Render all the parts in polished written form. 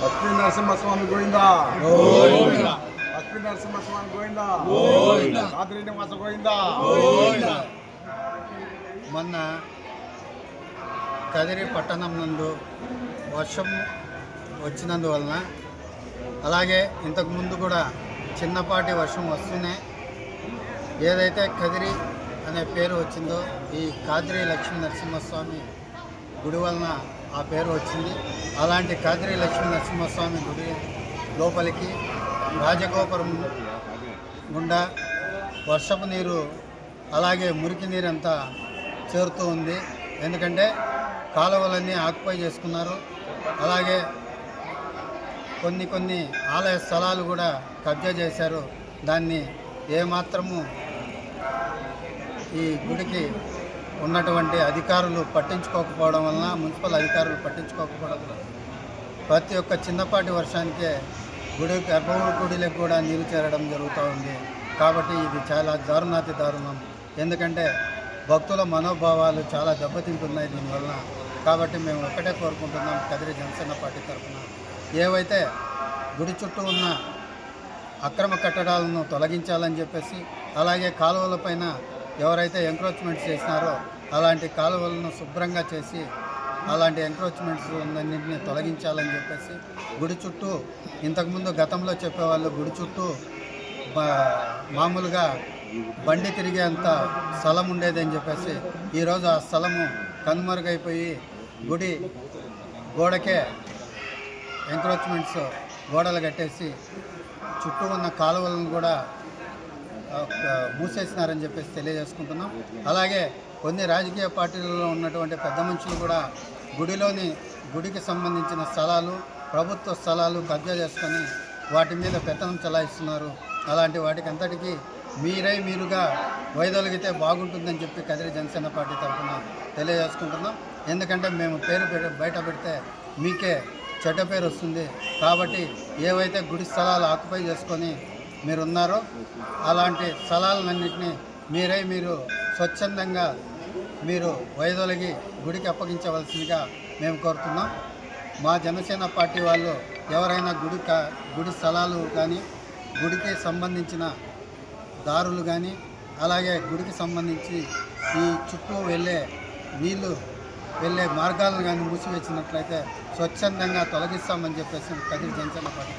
లక్ష్మీ నరసింహస్వామి గోవిందా, లక్ష్మీ నరసింహస్వామి గోవిందా, రాత్రి నివాస గోవిందా. మొన్న కదిరి పట్టణం నందు వర్షం వచ్చినందువలన, అలాగే ఇంతకుముందు కూడా చిన్నపాటి వర్షం వస్తూనే ఏదైతే కదిరి అనే పేరు వచ్చిందో ఈ కాదిరి లక్ష్మీ నరసింహస్వామి గుడి వలన ఆ పేరు వచ్చింది. అలాంటి కాదిరి లక్ష్మీ నరసింహస్వామి గుడి లోపలికి రాజగోపురం గుండా వర్షపు నీరు అలాగే మురికి నీరు అంతా చేరుతూ ఉంది. ఎందుకంటే కాలువలన్నీ ఆక్యుపై చేసుకున్నారు. అలాగే కొన్ని ఆలయ స్థలాలు కూడా కబ్జా చేశారు. దాన్ని ఏమాత్రము ఈ గుడికి ఉన్నటువంటి అధికారులు పట్టించుకోకపోవడం వలన, మున్సిపల్ అధికారులు పట్టించుకోకపోవడం వలన ప్రతి ఒక్క చిన్నపాటి వర్షానికే గుడిలకు కూడా నీరు చేరడం జరుగుతూ ఉంది. కాబట్టి ఇది చాలా దారుణాతి దారుణం. ఎందుకంటే భక్తుల మనోభావాలు చాలా దెబ్బతింటున్నాయి దీనివలన. కాబట్టి మేము ఒక్కటే కోరుకుంటున్నాం, కదిరి జనసేన పార్టీ తరఫున ఏవైతే గుడి చుట్టూ ఉన్న అక్రమ కట్టడాలను తొలగించాలని చెప్పేసి, అలాగే కాలువలపైన ఎవరైతే ఎంక్రోచ్మెంట్స్ చేసినారో అలాంటి కాలువలను శుభ్రంగా చేసి అలాంటి ఎంక్రోచ్మెంట్స్ అన్నింటినీ తొలగించాలని చెప్పేసి, గుడి చుట్టూ ఇంతకుముందు గతంలో చెప్పేవాళ్ళు గుడి చుట్టూ మామూలుగా బండి తిరిగేంత స్థలం ఉండేదని చెప్పేసి ఈరోజు ఆ స్థలము కనుమరుగైపోయి గుడి గోడకే ఎంక్రోచ్మెంట్స్ గోడలు కట్టేసి చుట్టూ ఉన్న కాలువలను కూడా మూసేసినారని చెప్పేసి తెలియజేసుకుంటున్నాం. అలాగే కొన్ని రాజకీయ పార్టీలలో ఉన్నటువంటి పెద్ద మనుషులు కూడా గుడికి సంబంధించిన స్థలాలు, ప్రభుత్వ స్థలాలు కబ్జా చేసుకొని వాటి మీద పెత్తనం చలాయిస్తున్నారు. అలాంటి వాటికి అంతటికీ మీరుగా వైదొలిగితే బాగుంటుందని చెప్పి కదిరి జనసేన పార్టీ తరఫున తెలియజేసుకుంటున్నాం. ఎందుకంటే మేము పేరు బయట పెడితే మీకే చెడ్డ పేరు వస్తుంది. కాబట్టి ఏవైతే గుడి స్థలాలు ఆక్యుపై చేసుకొని మీరున్నారో అలాంటి స్థలాలన్నింటినీ మీరు స్వచ్ఛందంగా మీరు వైదొలిగి గుడికి అప్పగించవలసిందిగా మేము కోరుతున్నాం. మా జనసేన పార్టీ వాళ్ళు ఎవరైనా గుడి స్థలాలు కానీ, గుడికి సంబంధించిన దారులు కానీ, అలాగే గుడికి సంబంధించి ఈ చుట్టూ నీళ్లు వెళ్ళే మార్గాలను కానీ మూసివేసినట్లయితే స్వచ్ఛందంగా తొలగిస్తామని చెప్పేసి కదిరి జనసేన పార్టీ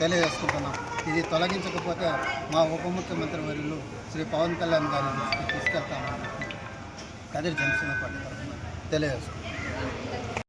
తెలియజేసుకుంటున్నాం. ఇది తొలగించకపోతే మా ఉప ముఖ్యమంత్రి వర్యులు శ్రీ పవన్ కళ్యాణ్ గారిని తీసుకెళ్తామని కదిరి జనసేన పార్టీ తరఫున తెలియజేసుకుంటున్నాం.